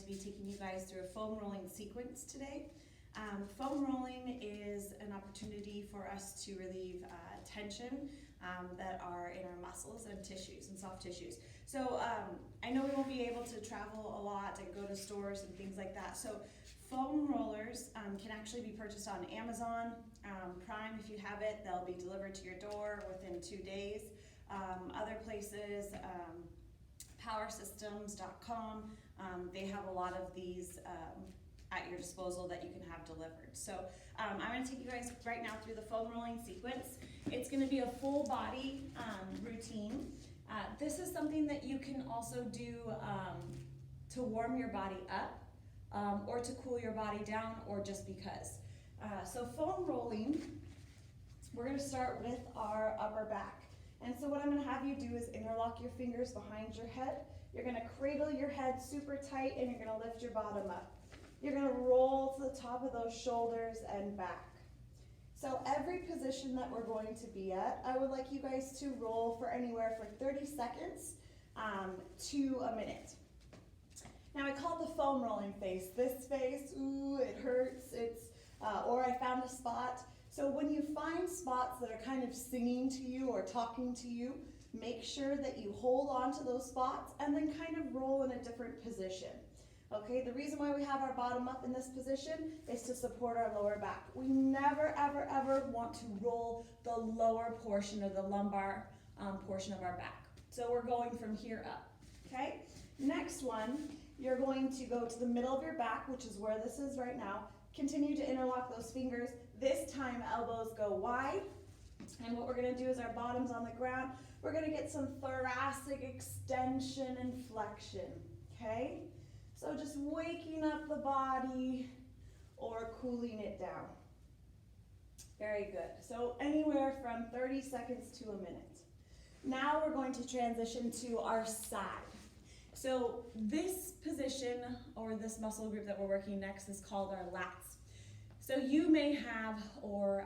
be taking you guys through a foam rolling sequence today. Foam rolling is an opportunity for us to relieve tension that are in our muscles and tissues and soft tissues. So I know we won't be able to travel a lot and go to stores and things like that. So foam rollers can actually be purchased on Amazon Prime. If you have it, they'll be delivered to your door within 2 days. Other places, powersystems.com, they have a lot of these at your disposal that you can have delivered. So I'm going to take you guys right now through the foam rolling sequence. It's going to be a full body routine. This is something that you can also do to warm your body up or to cool your body down, or just because. So foam rolling, we're going to start with our upper back. And so what I'm going to have you do is interlock your fingers behind your head. You're going to cradle your head super tight, and you're going to lift your bottom up. You're going to roll to the top of those shoulders and back. So every position that we're going to be at, I would like you guys to roll for anywhere from 30 seconds to a minute. Now I call it the foam rolling face. This face, ooh, it hurts, or I found a spot. So when you find spots that are kind of singing to you or talking to you, make sure that you hold on to those spots and then kind of roll in a different position. Okay, the reason why we have our bottom up in this position is to support our lower back. We never, ever, ever want to roll the lower portion of the lumbar portion of our back. So we're going from here up, okay? Next one, you're going to go to the middle of your back, which is where this is right now. Continue to interlock those fingers. This time, elbows go wide. And what we're going to do is our bottom's on the ground. We're going to get some thoracic extension and flexion, okay? So just waking up the body or cooling it down. Very good. So anywhere from 30 seconds to a minute. Now we're going to transition to our side. So this position, or this muscle group that we're working next, is called our lats. So you may have or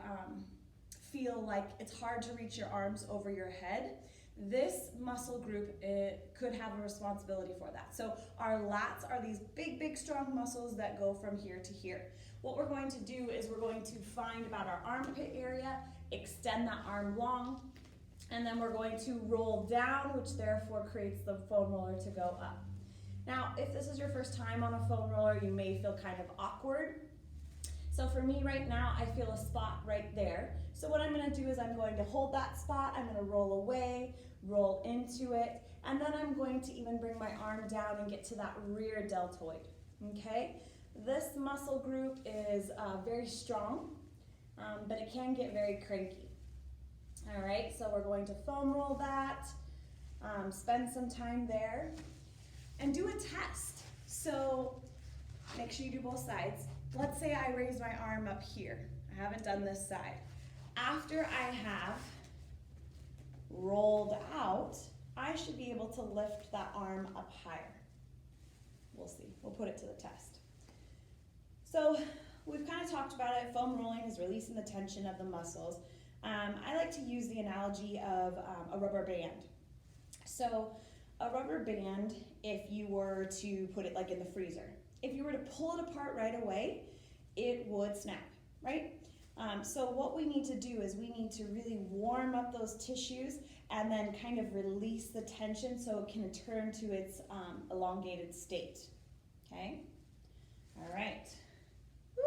feel like it's hard to reach your arms over your head. This muscle group, it could have a responsibility for that. So our lats are these big, big, strong muscles that go from here to here. What we're going to do is we're going to find about our armpit area, extend that arm long, and then we're going to roll down, which therefore creates the foam roller to go up. Now, if this is your first time on a foam roller, you may feel kind of awkward. So for me right now, I feel a spot right there. So what I'm going to do is I'm going to hold that spot, I'm going to roll away, roll into it, and then I'm going to even bring my arm down and get to that rear deltoid, okay? This muscle group is very strong, but it can get very cranky. All right, so we're going to foam roll that, spend some time there, and do a test. So make sure you do both sides. Let's say I raise my arm up here. I haven't done this side. After I have rolled out, I should be able to lift that arm up higher. We'll see. We'll put it to the test. So we've kind of talked about it. Foam rolling is releasing the tension of the muscles. I like to use the analogy of a rubber band. So a rubber band, if you were to put it like in the freezer, if you were to pull it apart right away, it would snap, right? So what we need to do is we need to really warm up those tissues and then kind of release the tension so it can return to its elongated state, okay? All right. Woo.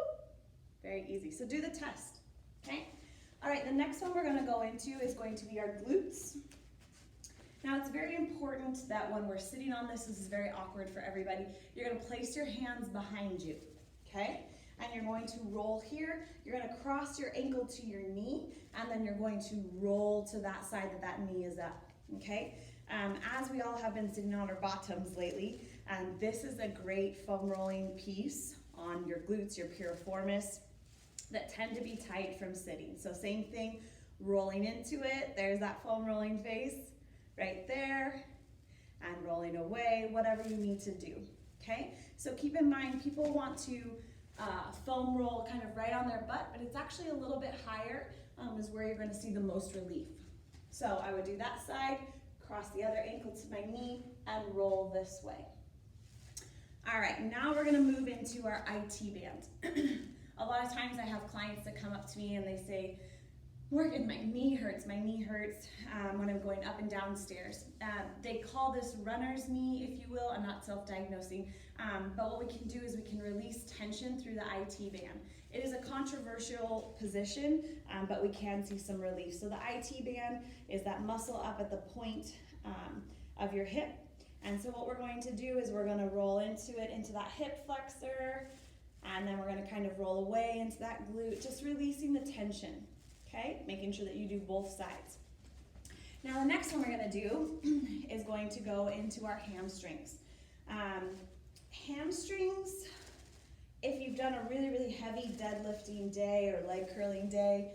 Very easy. So do the test, okay? All right, the next one we're going to go into is going to be our glutes. Now it's very important that when we're sitting on this is very awkward for everybody, you're going to place your hands behind you, okay? And you're going to roll here, you're going to cross your ankle to your knee, and then you're going to roll to that side that knee is up, okay? As we all have been sitting on our bottoms lately, this is a great foam rolling piece on your glutes, your piriformis, that tend to be tight from sitting. So same thing, rolling into it, there's that foam rolling face right there, and rolling away, whatever you need to do, okay? So keep in mind, people want to foam roll kind of right on their butt, but it's actually a little bit higher is where you're going to see the most relief. So I would do that side, cross the other ankle to my knee, and roll this way. All right, now we're gonna move into our IT band. A lot of times I have clients that come up to me and they say, Morgan, my knee hurts when I'm going up and down stairs. They call this runner's knee, if you will. I'm not self-diagnosing, but what we can do is we can release tension through the IT band. It is a controversial position, but we can see some relief. So the IT band is that muscle up at the point of your hip. And so what we're going to do is we're gonna roll into that hip flexor, and then we're gonna kind of roll away into that glute, just releasing the tension. Okay, making sure that you do both sides. Now the next one we're gonna do is going to go into our hamstrings. Hamstrings, if you've done a really, really heavy deadlifting day or leg curling day,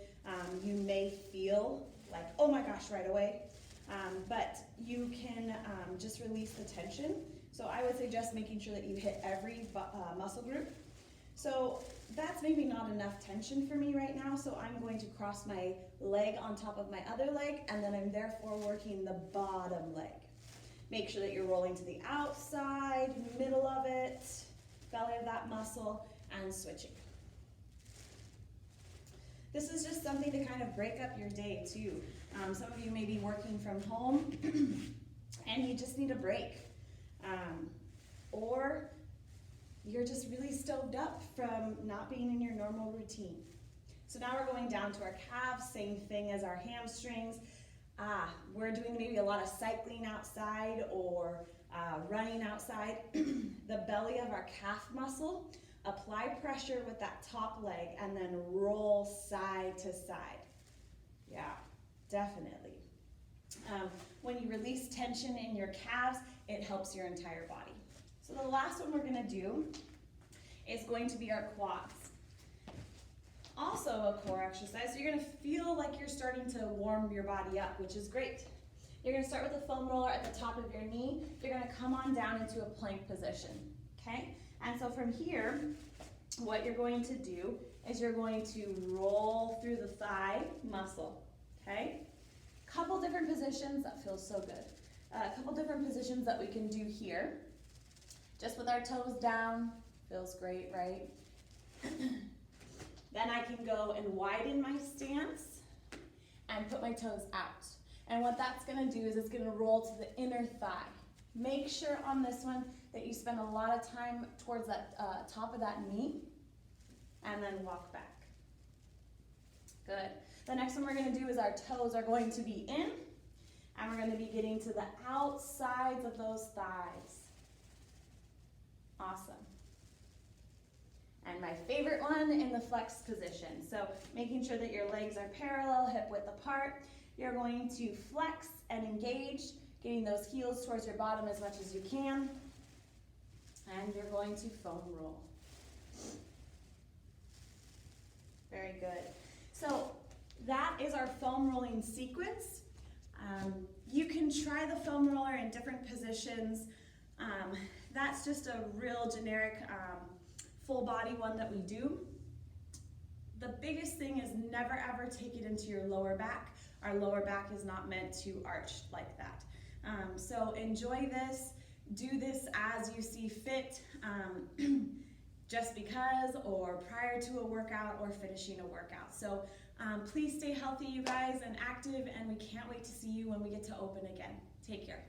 you may feel like, oh my gosh, right away. But you can just release the tension. So I would suggest making sure that you hit every muscle group. So that's maybe not enough tension for me right now, so I'm going to cross my leg on top of my other leg, and then I'm therefore working the bottom leg. Make sure that you're rolling to the outside, middle of it, belly of that muscle, and switching. This is just something to kind of break up your day too. Some of you may be working from home and you just need a break. Or you're just really stoved up from not being in your normal routine. So now we're going down to our calves, same thing as our hamstrings. We're doing maybe a lot of cycling outside or running outside. The belly of our calf muscle, apply pressure with that top leg and then roll side to side. Yeah, definitely. When you release tension in your calves, it helps your entire body. So the last one we're gonna do is going to be our quads. Also a core exercise, so you're gonna feel like you're starting to warm your body up, which is great. You're gonna start with the foam roller at the top of your knee. You're gonna come on down into a plank position, okay? And so from here, what you're going to do is you're going to roll through the thigh muscle, okay? Couple different positions, that feels so good. A couple different positions that we can do here. Just with our toes down, feels great, right? Then I can go and widen my stance and put my toes out. And what that's gonna do is it's gonna roll to the inner thigh. Make sure on this one that you spend a lot of time towards that top of that knee and then walk back. Good. The next one we're gonna do is our toes are going to be in and we're gonna be getting to the outsides of those thighs. Awesome. And my favorite one in the flex position. So making sure that your legs are parallel, hip width apart. You're going to flex and engage, getting those heels towards your bottom as much as you can. And you're going to foam roll. Very good. So that is our foam rolling sequence. You can try the foam roller in different positions. That's just a real generic full body one that we do. The biggest thing is never ever take it into your lower back. Our lower back is not meant to arch like that. So enjoy this, do this as you see fit, just because or prior to a workout or finishing a workout. So please stay healthy, you guys, and active, and we can't wait to see you when we get to open again. Take care.